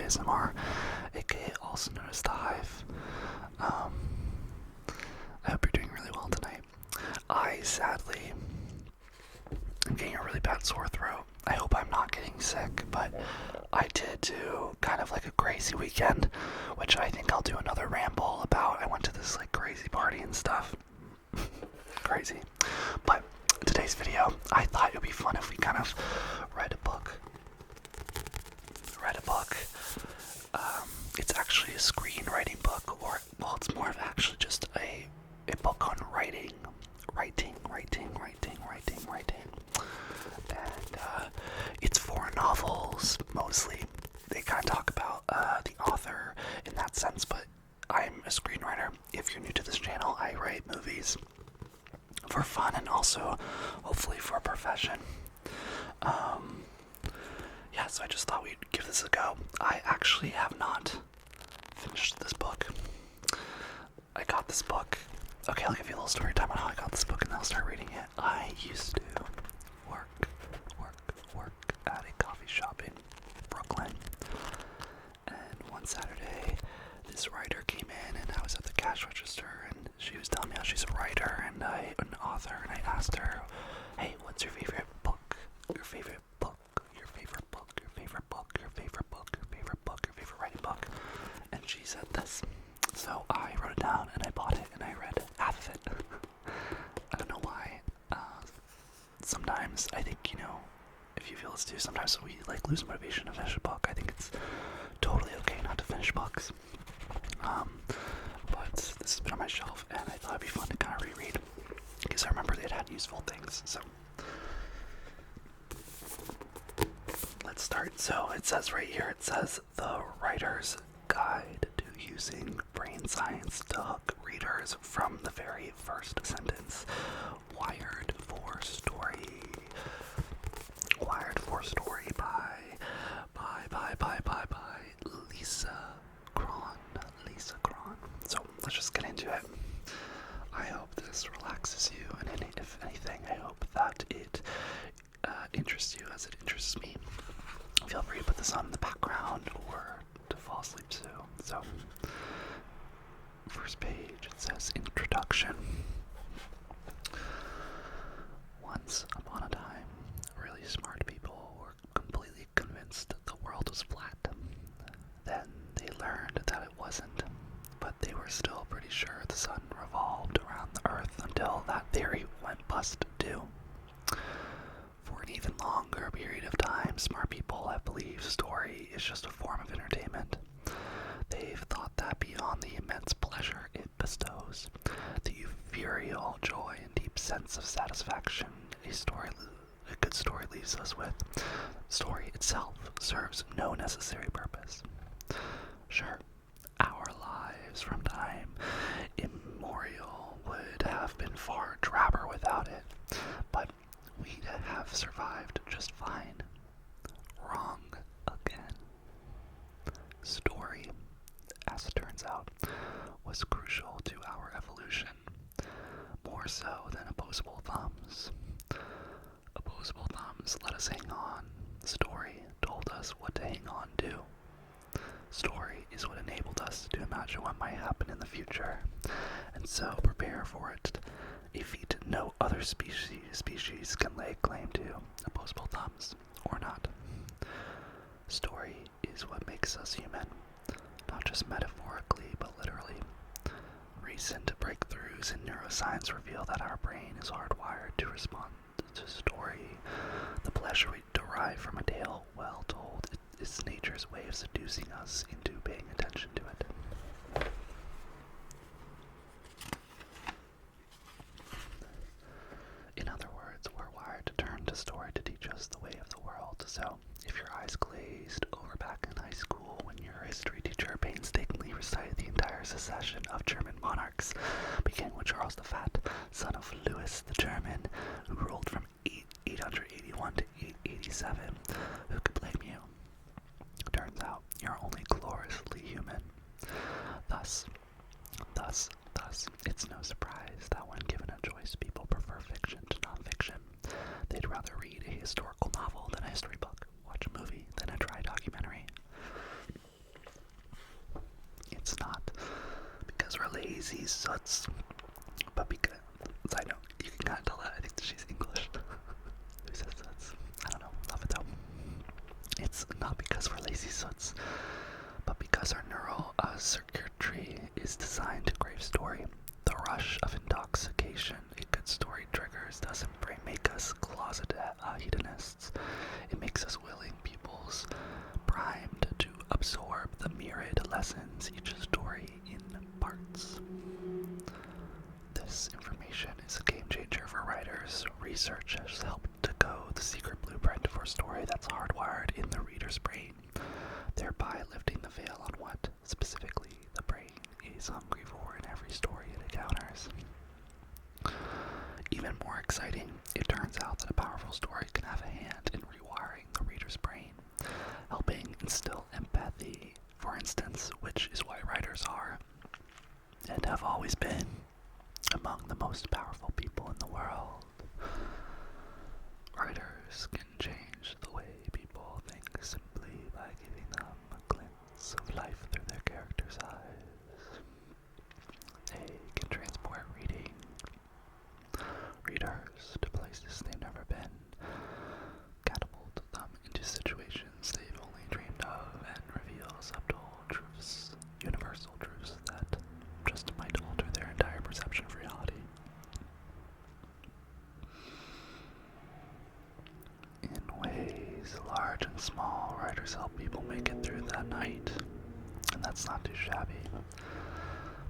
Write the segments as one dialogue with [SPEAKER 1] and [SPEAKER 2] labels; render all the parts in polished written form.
[SPEAKER 1] boyasmr, aka also known as the Hive. I hope you're doing really well tonight. I sadly am getting a really bad sore throat. I hope I'm not getting sick, but I did do kind of like a crazy weekend, which I think I'll do another ramble about. I went to this like crazy party and stuff. Crazy. But today's video, I thought it would be fun if we kind of read a book. It's actually a screenwriting book, or, well, it's more of actually just a book on writing. And it's 4 novels, mostly. They kind of talk about the author in that sense, but I'm a screenwriter. If you're new to this channel, I write movies for fun and also hopefully for a profession. Yeah, so I just thought we'd give this a go. I actually have not finished this book. I got this book. Okay, I'll give you a little story time on how I got this book and then I'll start reading it. I used to work at a coffee shop in Brooklyn. And one Saturday, this writer came in and I was at the cash register and she was telling me how she's a writer and an author, and I asked her, hey, what's your favorite book? Your favorite book? Your favorite book? Your favorite book? Your favorite book? Your favorite book? Your favorite writing book? And she said this. So I wrote it down and I bought it and I read half of it. I don't know why. Sometimes I think, if you feel this too, sometimes we like lose motivation to finish a book. I think it's totally okay not to finish books. But this has been on my shelf and I thought it'd be fun to kind of reread because I remember it had useful things. So let's start. So it says right here, it says The Writer's Guide to Using Brain Science to Hook Readers from the Very First Sentence. Wired for Story by Lisa Cron. So let's just get into it. I hope this relaxes you, and if anything, I hope that it interests you as it interests me. Feel free to put this on in the background or to fall asleep too. So, first page, it says Introduction. Once upon a time, really smart people were completely convinced the world was flat. Then they learned that it wasn't, but they were still pretty sure the sun revolved around the earth until that theory went bust too. For an even longer period of time, smart people have believed story is just a form of entertainment. They've thought that beyond the immense pleasure it bestows, the ethereal joy and deep sense of satisfaction a good story leaves us with, story itself serves no necessary purpose. Sure, our lives from time immemorial would have been far drabber without it, but we'd have survived just fine. Wrong again. Story, as it turns out, was crucial to our evolution, more so than opposable thumbs. Opposable thumbs let us hang on. Story told us what to hang on to. Story is what enabled us to imagine what might happen in the future, and so prepare for it, a feat no other species can lay claim to, opposable thumbs or not. Story is what makes us human, not just metaphorically, but literally. Recent breakthroughs in neuroscience reveal that our brain is hardwired to respond to story. The pleasure we derive from a tale well told is nature's way of seducing us into paying attention to it. In other words, we're wired to turn to story to teach us the way of the world. So, if your eyes glazed over back in high school when your history teacher painstakingly recited the entire succession of German monarchs, beginning with Charles the Fat, son of Louis the German, who ruled from 881 to 887, who could blame you? Turns out you're only gloriously human. Thus, it's no surprise that when given a choice, people prefer fiction to nonfiction. They'd rather read a historical novel than a history book, watch a movie than a dry documentary. stories doesn't make us closet hedonists. It makes us willing peoples, primed to absorb the myriad lessons each story imparts. This information is a game changer for writers. Research has helped decode the secret blueprint for a story that's hardwired in the reader's brain, thereby lifting the veil on what, specifically, the brain is hungry for in every story it encounters. Even more exciting, it turns out that a powerful story can have a hand in rewiring the reader's brain, helping instill empathy, for instance, which is why writers are, and have always been, among the most powerful people in the world. Writers can change the way people think simply by giving them a glimpse of life through their characters' eyes. They can transport readers to places they've never been, catapult them into situations they've only dreamed of, and reveal subtle truths, universal truths that just might alter their entire perception of reality. In ways large and small, writers help people make it through that night, and that's not too shabby.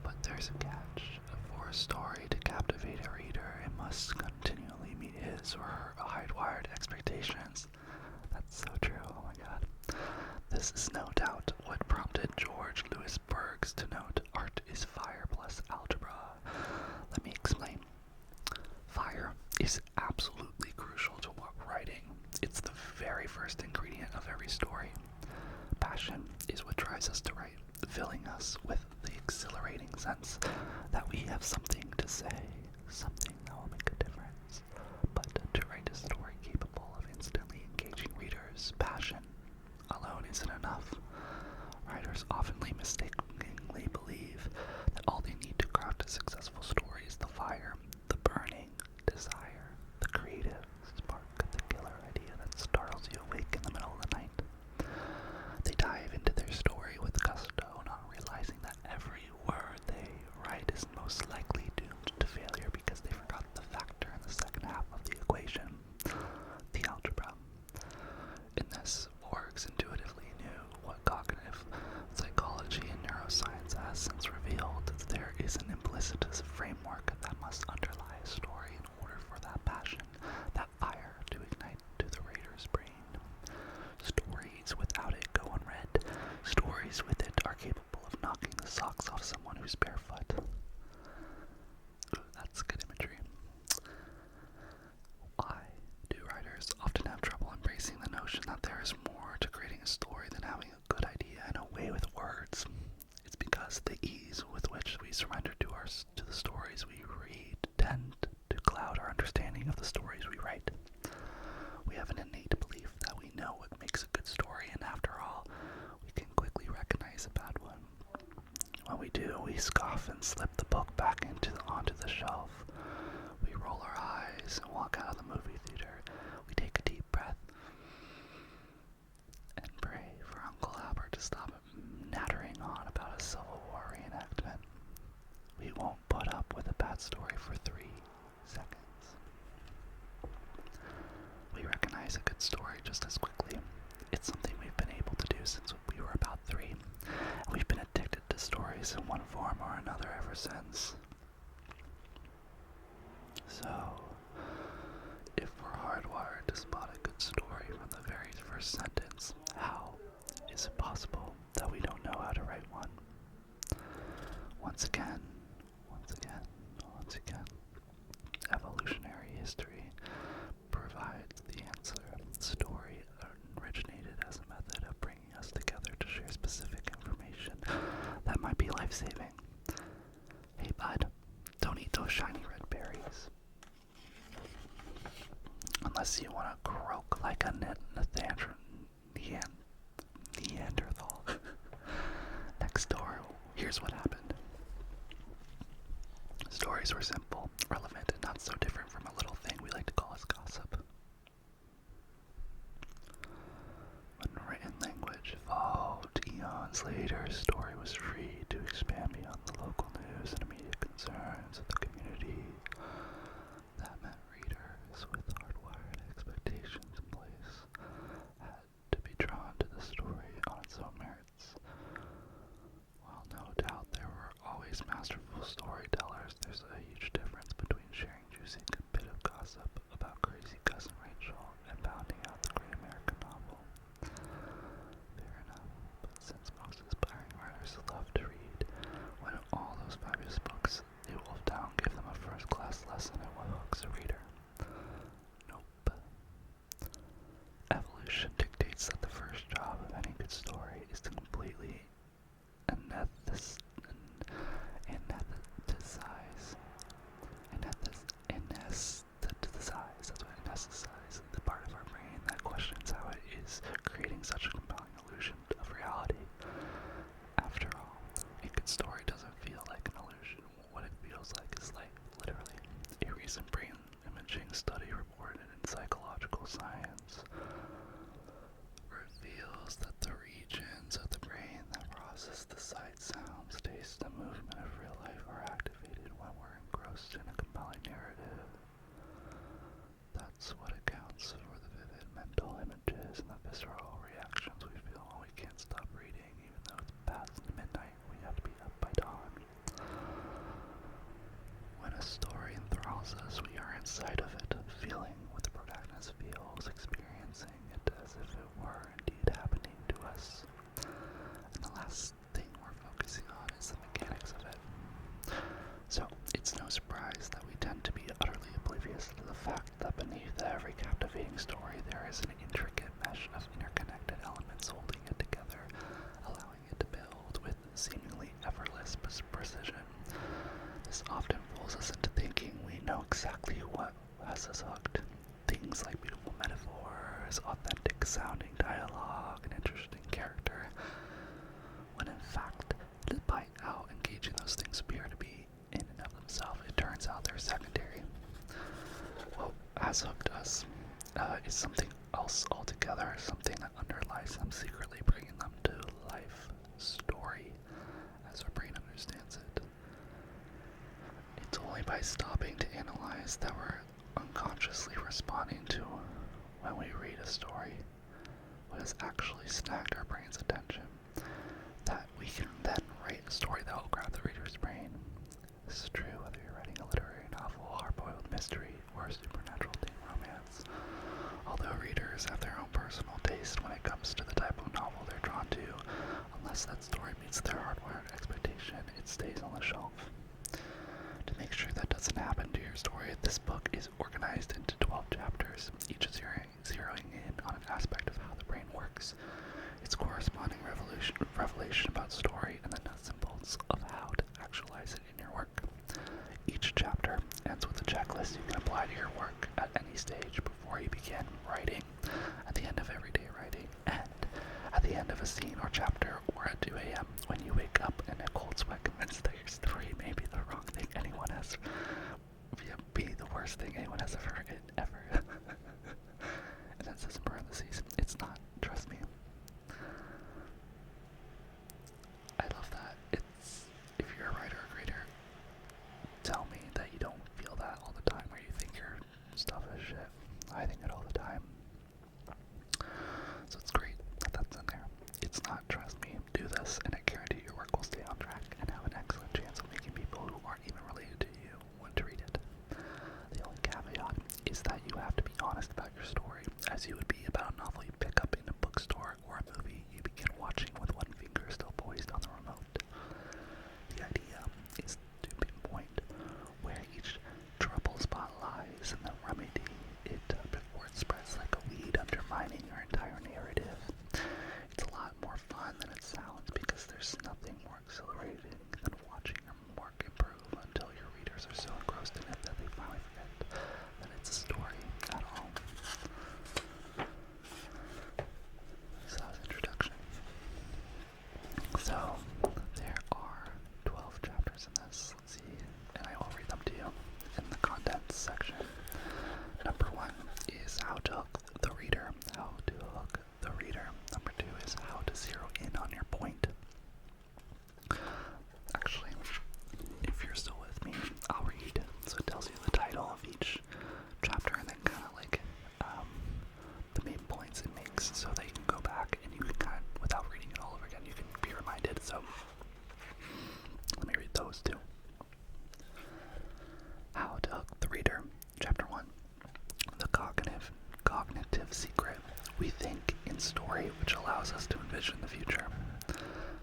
[SPEAKER 1] But there's a catch. For a story to captivate a reader, it must continually meet his or her hardwired expectations. That's so true, oh my god. This is no doubt what prompted George Louis Bergs to note, art is fire plus algebra. Let me explain. Fire is absolutely crucial to writing. It's the very first ingredient of every story. Passion is what drives us to write, filling us with the exhilarating sense that we have something to say, something that will make a difference. But to write a story capable of instantly engaging readers, passion alone isn't enough. Writers oftenly mistakenly believe that all they need to craft a successful story is the fire, the burning desire, the creative spark, the killer idea that startles you awake in the middle of the night. They dive into their story with gusto, not realizing that every word they write is most likely doomed to failure because they forgot the factor in the second half of the equation, the algebra. In this, Borges intuitively knew what cognitive psychology and neuroscience has since revealed that there is an implicit framework that must underlie a story in order for that passion, that fire, to ignite to the reader's brain. Stories without it go unread. Stories with it are capable of knocking the socks off someone who's barefoot. Ooh, that's good imagery. Why do writers often have trouble embracing the notion that there is more to creating a story than having a good idea and a way with words? It's because the ease with which we surrender to the stories we read tend to cloud our understanding of the stories we write. We have an innate belief that we know what makes a good story, and after all, we can quickly recognize a bad one. When we do, we scoff and slip the book back onto the shelf. We roll our eyes and walk out of the movie theater. We take a deep breath and pray for Uncle Albert to stop nattering on about a Civil War reenactment. We won't put up with a bad story for 3 seconds. We recognize a good story just as quickly. It's something we've been able to do since we were about 3, and we've been addicted to stories in one form or another ever since. So, if we're hardwired to spot a good story from the very first sentence, how is it possible that we don't know how to write one? Once again, evolutionary history provides the answer. Story originated as a method of bringing us together to share specific information that might be life-saving. Hey bud, don't eat those shiny red berries. Unless you want to croak like a Neanderthal. Next door, here's what happened. Stories were simple, relevant, and not so different from a little thing we like to call as gossip. When written language evolved eons later, story was free to expand beyond the local news and immediate concerns of the community. That meant readers evolution dictates that the first job of any good story is to completely anesthetize the part of our brain that questions how it is creating such a compelling illusion of reality. After all, a good story doesn't feel like an illusion. What it feels like is life, literally. A recent brain imaging study reported in Psychological Science reveals that the regions of the brain that process the sight, sounds, taste, and movement of real life are activated when we're engrossed in a compelling narrative. That's what accounts for the vivid mental images and the visceral reactions we feel when we can't stop reading, even though it's past midnight. We have to be up by dawn. When a story enthralls us, we are inside of it, feeling what the protagonist feels, experiencing it as if it were indeed happening to us. And the last thing we're focusing on is the mechanics of it. So, it's no surprise that we tend to be utterly oblivious to the fact that beneath every captivating story there is an intricate mesh of interconnected elements holding it together, allowing it to build with seemingly effortless precision. This often fools us into thinking we know exactly what has us hooked. Things like beautiful metaphors, authentic sounding dialogue, and interesting character, when in fact, despite how engaging those things appear to be in and of themselves, it turns out they're secondary. What has hooked us is something else altogether, something that underlies them, secretly bringing them to life. Story, as our brain understands it. It's only by stopping to analyze that we're unconsciously responding to when we read a story, what has actually snagged our brain's attention, that we can then write a story that will grab the reader's brain. This is true whether you're writing a literary novel, hard-boiled mystery, or a supernatural teen romance. Although readers have their own personal taste when it comes to the type of novel they're drawn to, unless that story meets their hardwired expectation, it stays on the shelf. To make sure that doesn't happen to your story, this book is organized into 12 chapters, each zeroing in on an aspect of how the brain works, its corresponding revelation about story, and the nuts and bolts of how to actualize it in your work. Each chapter ends with a checklist you can apply to your work at any stage before you begin writing, at the end of everyday writing, and at the end of a scene or chapter, or at 2 a.m. when you wake up in a cold sweat convinced that your story may be the wrong thing anyone has, be the worst thing anyone has ever written, ever. And that says in parentheses, it's not, trust me. I love that. It's, if you're a writer or creator, tell me that you don't feel that all the time, or you think your stuff is shit. I think it all the time. So it's great that that's in there. It's not, trust me, do this, and I guarantee your work will stay on track and have an excellent chance of making people who aren't even related to you want to read it. The only caveat is that you have to be honest about your story, as you would be about a novel you pick up in a bookstore or a movie you begin watching with one finger still poised on the remote. The idea is to pinpoint where each trouble spot lies and then remedy it before it spreads like a weed, undermining your entire narrative. It's a lot more fun than it sounds because there's nothing more exhilarating than watching your work improve until your readers are so engrossed in it that they finally forget that it's a story at all. So that was introduction. So there are 12 chapters in this. Let's see, and I will read them to you in the contents section. Number 1 is how to hook the reader. How to hook the reader. Number 2 is how to zero in on your point. Actually, if you're still with me, I'll read. So it tells you the title of each chapter and then kind of like the main points it makes, so that you can go back and you can kind of, without reading it all over again, you can be reminded. So let me read those too. How to hook the reader. Chapter 1. The cognitive secret. We think in story, which allows us to envision the future.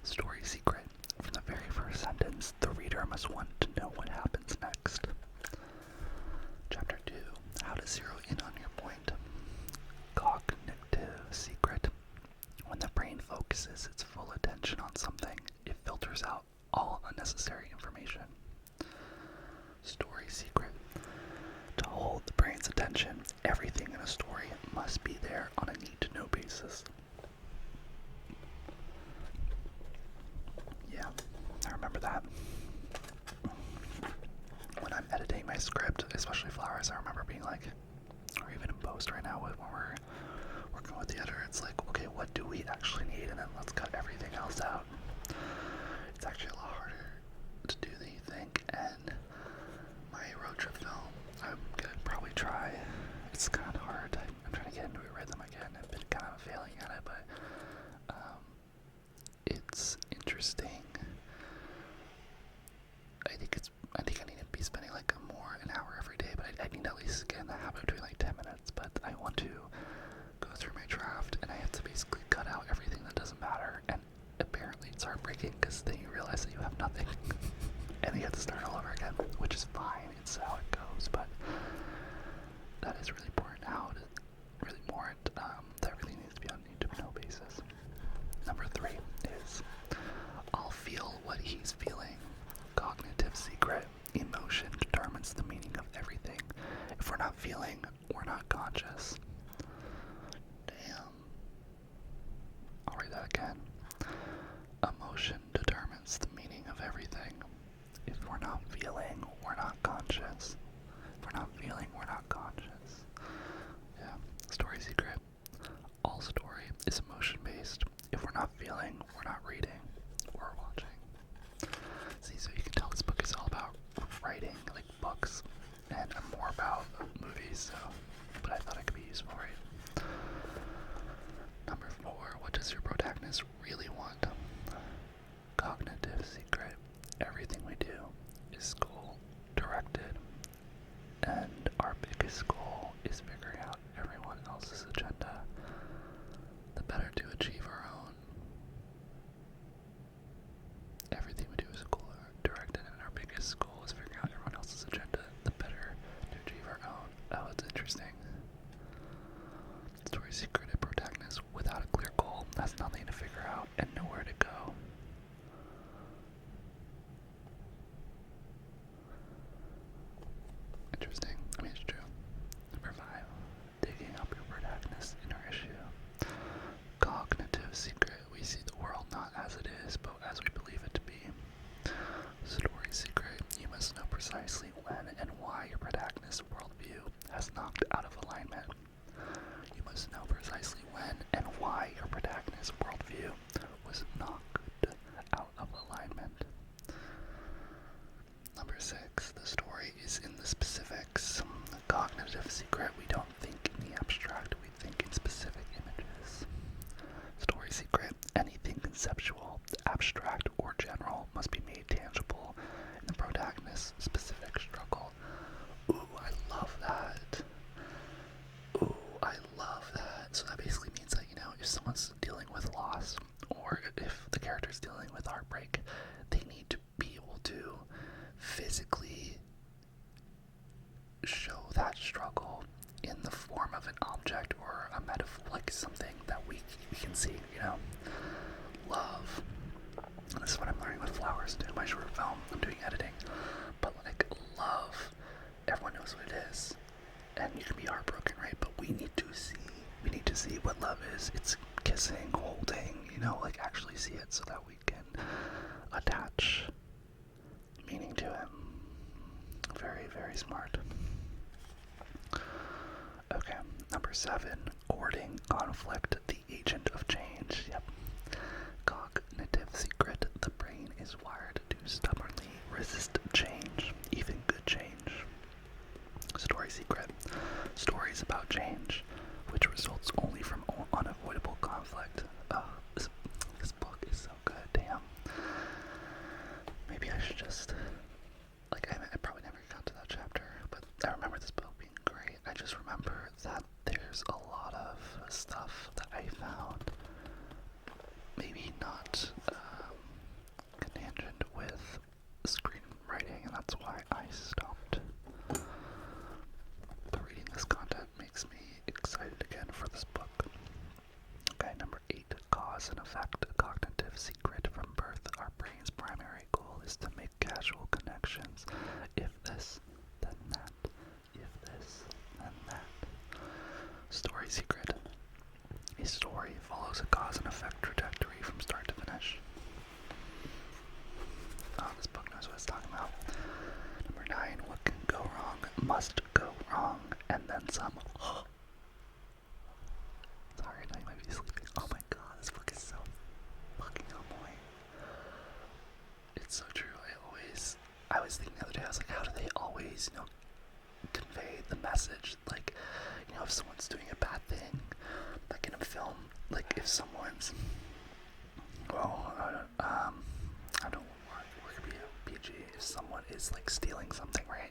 [SPEAKER 1] Story secret. From the very first sentence, the reader must want to know what happens next. Chapter 2. How to zero in on your point. Cognitive focuses its full attention on something, it filters out all unnecessary information. Story secret. To hold the brain's attention, everything in a story must be there on a need-to-know basis. Yeah, I remember that. When I'm editing my script, especially Flowers, I remember being like, or even in post right now when we're working with the editor, it's like, okay, what do we actually need? And then let's cut everything else out. It's actually a lot harder to do than you think. And my road trip film, I'm gonna probably try. It's kind of hard. I'm trying to get into a rhythm again. I've been kind of failing at it, but it's interesting. I think I need to be spending like an hour every day, but I need to at least get in the habit of doing like 10 minutes. But I want to go through my draft, and I have to basically cut out everything that doesn't matter. And apparently it's heartbreaking because then you realize that you have nothing, and you have to start all over again, which is fine. It's how it goes, but that is really important out. Really important that everything needs to be on a need-to-know basis. Number 3 is I'll feel what he's feeling. Cognitive secret. Emotion determines the meaning of everything. If we're not feeling, we're not conscious. Damn. I'll read that again. Emotion determines the meaning of everything. If we're not feeling, we're not conscious. If we're not feeling, we're not conscious. Yeah. Story secret. All story is emotion-based. If we're not feeling, we're not reading or watching. See, so you can tell this book is all about writing, like books, and I'm more about movies, so, but I thought it could be useful, right? Number 4, what does your protagonist really want? Cognitive secret. Everything we do is goal-directed, and our biggest goal is figuring out everyone else's agenda. The better to achieve our own. Everything we do is goal-directed, and our biggest goal is figuring out everyone else's agenda. The better to achieve our own. Oh, it's interesting. Story secret. A protagonist without a clear goal has nothing to figure out and nowhere to go. Interesting. I mean, it's true. Number 5. Digging up your protagonist's inner issue. Cognitive secret. We see the world not as it is, but as we believe it to be. Story secret. You must know precisely when and why your protagonist's worldview has knocked out of alignment. You must know precisely when and why your protagonist's worldview was knocked out of alignment. Number 6. The story is in the specifics. Cognitive secret. We don't think in the abstract, we think in specific images. Story secret. Anything conceptual, abstract, or general must be made tangible in the protagonist's specific struggle. Ooh, I love that. Ooh, I love that. So that basically means that, you know, if someone's dealing with loss, or if the character's dealing with heartbreak, they need to be able to physically show that struggle in the form of an object or a metaphor, like something that we can see, you know. Love. And this is what I'm learning with Flowers too, my short film. I'm doing editing. But like love, everyone knows what it is. And you can be heartbroken, right? But we need to see what love is. It's kissing, holding, you know, like actually see it so that we can attach meaning to it. Very, very smart. Okay, number 7, courting conflict, the agent of change. Yep. Cognitive secret, the brain is wired to stubbornly resist change, even good change. Story secret, stories about change, which results only from unavoidable conflict. This book is so good, damn. Maybe I should just, like, I probably never got to that chapter, but I remember this book being great. I just remember that there's a lot of stuff that I found maybe not contingent with screenwriting, and that's why I stopped. But reading this content makes me excited again for this book. Okay, number 8, cause and effect. secret from birth. Our brain's primary goal is to make casual connections. If this, then that. If this, then that. Story secret. A story follows a cause and effect trajectory from start to finish. Oh, this book knows what it's talking about. Number 9, what can go wrong must go wrong, and then some. Sorry, I know you might be sleeping. Oh my god, this book is so fucking on point. It's so true. I was thinking the other day, I was like, how do they always, convey the message? Like, if someone's doing a bad thing, like in a film, like if someone's, I don't want to be a PG, if someone is like stealing something, right?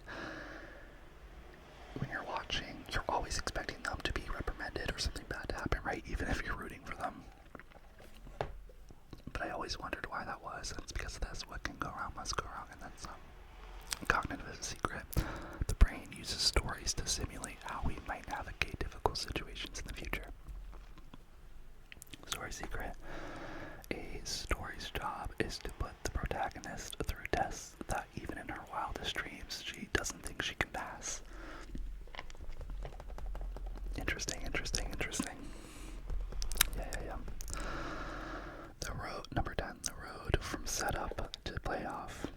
[SPEAKER 1] When you're watching, you're always expecting them to be reprimanded or something bad to happen, right? Even if you're rooting for them. But I always wondered why that was, and it's because of this. What can go wrong must go wrong, and then some. Cognitive secret. The brain uses stories to simulate how we might navigate difficult situations in the future. Story secret. A story's job is to put the protagonist through tests that even in her wildest dreams she doesn't think she can pass. Interesting. Yeah. Number 10, the road from setup to payoff.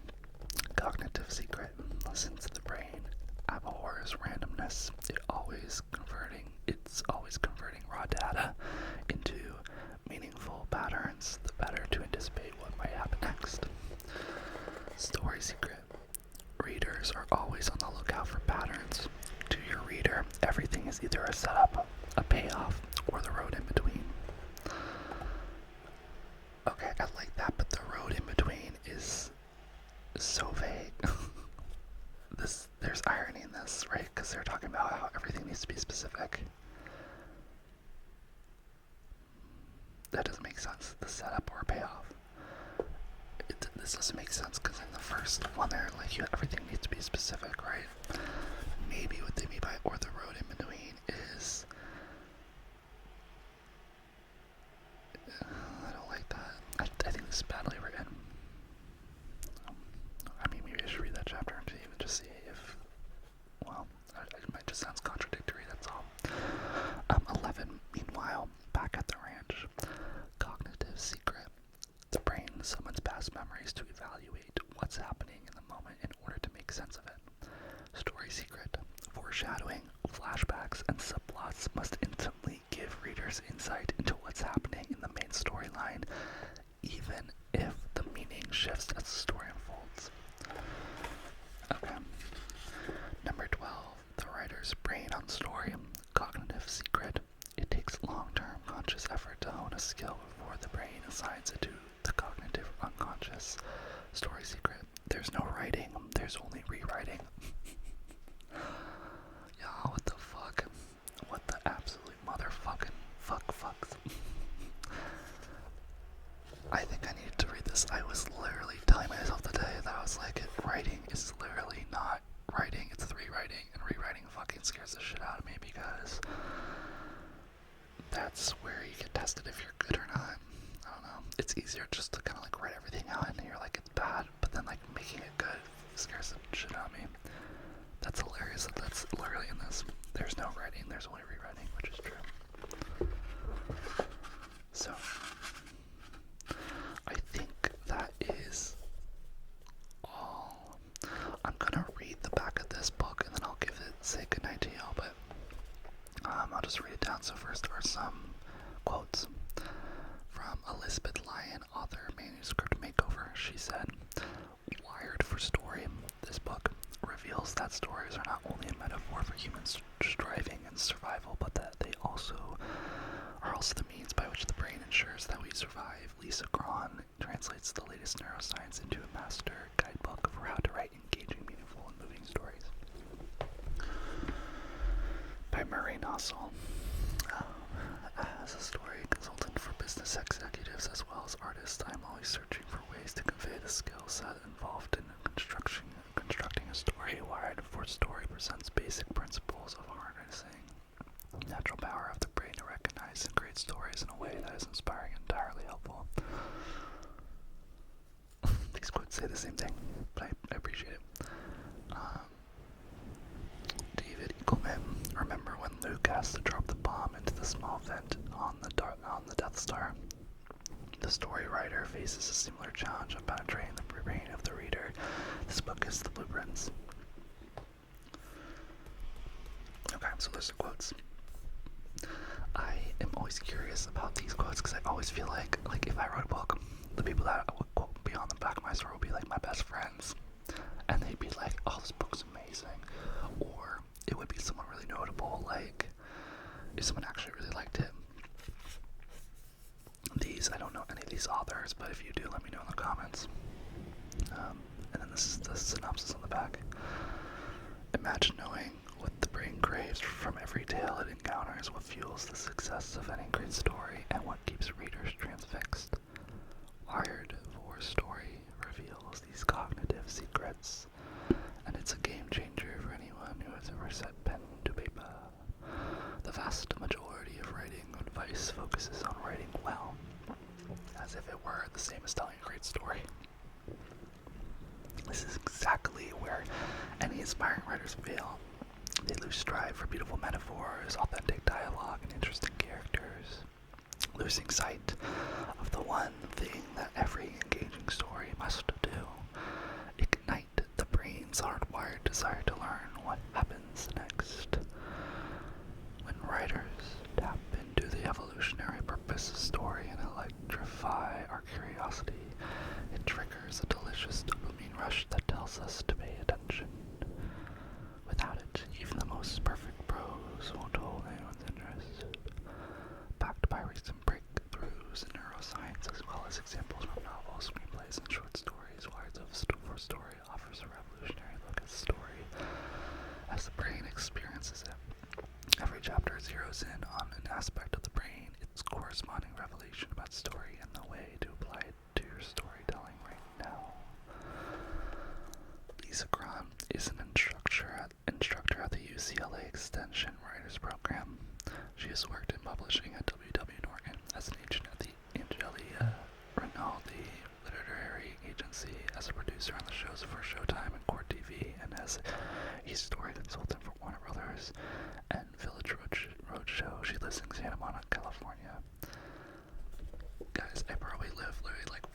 [SPEAKER 1] Cognitive secret. Listen to the brain. Abhors randomness. It's always converting raw data into meaningful patterns, the better to anticipate what might happen next. Story secret. Readers are always on the lookout for patterns. To your reader, everything is either a setup, a payoff, or the road in between. Okay, I like that, but the road in between is so vague. There's irony in this, right? Because they're talking about how everything needs to be specific. That doesn't make sense. The setup or payoff. This doesn't make sense because in the first one there, like everything needs to be specific, right? Maybe what they mean by or the road in between is. I don't like that. I think this is badly written. Maybe I should read that chapter and just see if, it might just sound contradictory, that's all. 11, meanwhile, back at the ranch. Cognitive secret. The brain summons past memories to evaluate what's happening in the moment in order to make sense of it. Story secret. Foreshadowing, flashbacks, and subplots must instantly give readers insight into what's happening in the main storyline, even if the meaning shifts as the story unfolds. Okay. Number 12, the writer's brain on story. Cognitive secret. It takes long-term conscious effort to hone a skill before the brain assigns it to the cognitive unconscious. Story secret. There's no writing, there's only rewriting. Y'all, what the fuck? What the absolute motherfucking fucks. I think I needed to read this. I was literally telling myself today that I was like, writing is literally not writing, it's rewriting, and rewriting fucking scares the shit out of me because that's where you get tested if you're good or not. I don't know. It's easier just to kind of like write everything out and you're like, it's bad, but then like making it good scares the shit out of me. That's hilarious. That's literally in this. There's no writing, there's only rewriting, which is true. So, I think that is all. I'm gonna read the back of this book and then I'll say goodnight to y'all, but I'll just read it down. So first are some quotes from Elizabeth Lyon, author, Manuscript Makeover. She said, "Wired for story, this book reveals that stories are not only a metaphor for human striving and survival, but that they are also the means by which the brain ensures that we survive." Lisa Cron translates the latest neuroscience into a master guidebook for how to write engaging, meaningful, and moving stories. By Murray Nossel. As a story consultant for business executives as well as artists, I'm always searching for ways to convey the skill set involved in constructing a story. Wired for Story presents basic principles of harnessing the natural power of the brain to recognize and create stories in a way that is inspiring and entirely helpful. these quotes say the same thing, but I appreciate it. David Eagleman, remember when Luke has to drop the bomb into the small vent on the Death Star? The story writer faces a similar challenge of penetrating the brain of the reader. This book is the blueprints. Okay, so there's the quotes. I am always curious about these quotes because I always feel like if I wrote a book, the people that would quote be on the back of my store would be like my best friends, and they'd be like, "Oh, this book's amazing," or it would be someone really notable, like if someone actually really liked it. I don't know any of these authors, but if you do, let me know in the comments. And then this is the synopsis on the back. Imagine knowing what the brain craves from every tale it encounters, what fuels the success of any great story, and what keeps readers transfixed. Wired for Story reveals these cognitive secrets, and it's a game changer for anyone who has ever set pen to paper. The vast majority of writing advice focuses on writing well, as if it were the same as telling a great story. This is exactly where any aspiring writers fail. They lose strive for beautiful metaphors, authentic dialogue, and interesting characters, losing sight of the one thing that every engaging story must do: ignite the brain's hardwired desire to learn what happens next. When writers tap into the evolutionary purpose of story and electrify our curiosity, it triggers a delicious dopamine rush that tells us to pay attention. Without it, even the most perfect prose won't hold anyone's interest. Backed by recent breakthroughs in neuroscience, as well as examples from novels, screenplays, and short stories, Wired for Story offers a revolutionary look at the story as the brain experiences it. Every chapter zeroes in on an aspect of the brain, its corresponding revelation about story, and the way to apply it to your storytelling right now. Lisa Cron is an instructor at the UCLA Extension Writers Program. She has worked in publishing at W.W. Norton as an agent at the Angelia Rinaldi Literary Agency, as a producer on the shows for Showtime and Court TV, and as a story consultant for Warner Brothers and Village Roadshow. She lives in Santa Monica, California. Guys, I probably live literally like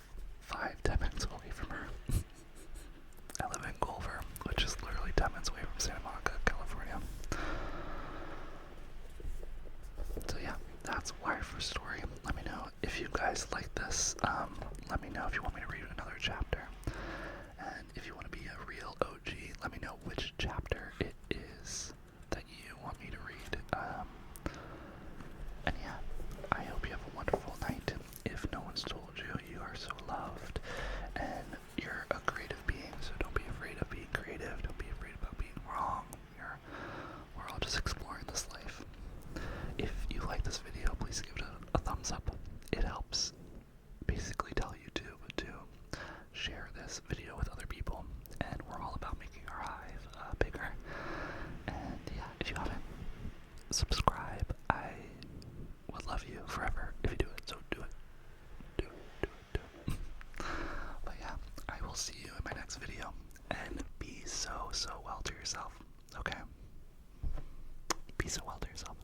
[SPEAKER 1] 5-10 minutes away from her. I live in Culver, which is literally 10 minutes away from Santa Monica, California. So yeah, that's Wired for Story. Let me know if you guys like this. Let me know if you want me to read another chapter. And if you want to be a real OG, let me know which chapter it is that you want me to read. And yeah, I hope you have a wonderful night. If no one's told you, you are so loved. And you're a creative being, so don't be afraid of being creative. Don't be afraid about being wrong. We're all just exploring this life. If you like this video, please give it a thumbs up. It helps basically tell YouTube to share this video with other people. And we're all about making our hive bigger. And yeah, if you haven't subscribed, I would love you forever if you do it. So do it. Do it. But yeah, I will see you in my next video. And be so well to yourself. Okay? Be so well to yourself.